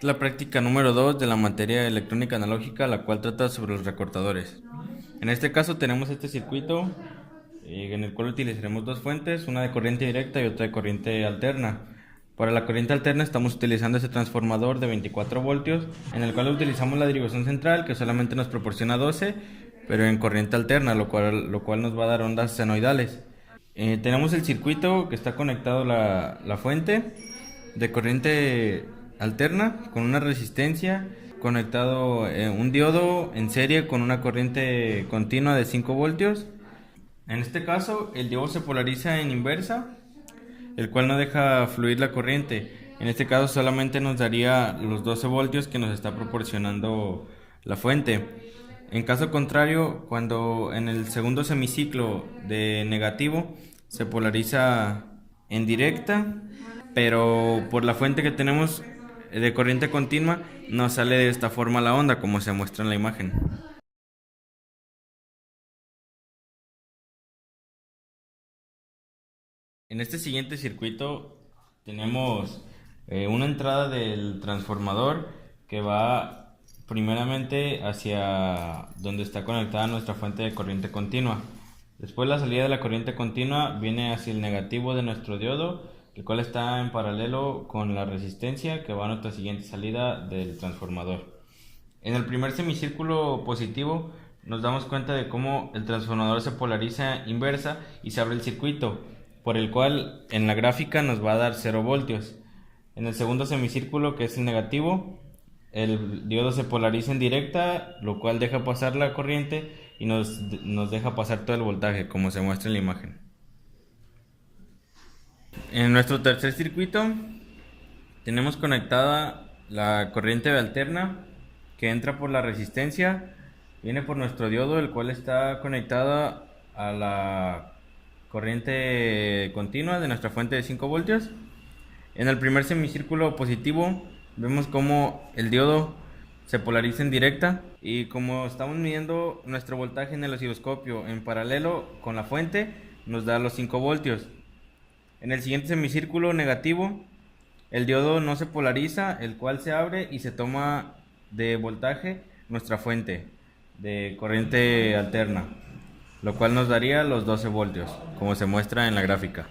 La práctica número 2 de la materia de electrónica analógica, la cual trata sobre los recortadores. En este caso tenemos este circuito en el cual utilizaremos dos fuentes, una de corriente directa y otra de corriente alterna. Para la corriente alterna estamos utilizando ese transformador de 24 voltios, en el cual utilizamos la derivación central que solamente nos proporciona 12, pero en corriente alterna, lo cual nos va a dar ondas senoidales. Tenemos el circuito que está conectado a la fuente de corriente alterna con una resistencia, conectado un diodo en serie con una corriente continua de 5 voltios. En este caso, el diodo se polariza en inversa, el cual no deja fluir la corriente. En este caso solamente nos daría los 12 voltios que nos está proporcionando la fuente. En caso contrario, cuando en el segundo semiciclo de negativo se polariza en directa, pero por la fuente que tenemos de corriente continua, nos sale de esta forma la onda, como se muestra en la imagen. En este siguiente circuito tenemos una entrada del transformador que va primeramente hacia donde está conectada nuestra fuente de corriente continua. Después la salida de la corriente continua viene hacia el negativo de nuestro diodo, el cual está en paralelo con la resistencia que va a nuestra siguiente salida del transformador. En el primer semicírculo positivo nos damos cuenta de cómo el transformador se polariza inversa y se abre el circuito, por el cual en la gráfica nos va a dar 0 voltios. En el segundo semicírculo, que es el negativo, el diodo se polariza en directa, lo cual deja pasar la corriente y nos deja pasar todo el voltaje, como se muestra en la imagen. En nuestro tercer circuito tenemos conectada la corriente alterna que entra por la resistencia, viene por nuestro diodo, el cual está conectada a la corriente continua de nuestra fuente de 5 voltios. En el primer semicírculo positivo vemos como el diodo se polariza en directa y como estamos midiendo nuestro voltaje en el osciloscopio en paralelo con la fuente, nos da los 5 voltios. En el siguiente semicírculo negativo, el diodo no se polariza, el cual se abre y se toma de voltaje nuestra fuente de corriente alterna, lo cual nos daría los 12 voltios, como se muestra en la gráfica.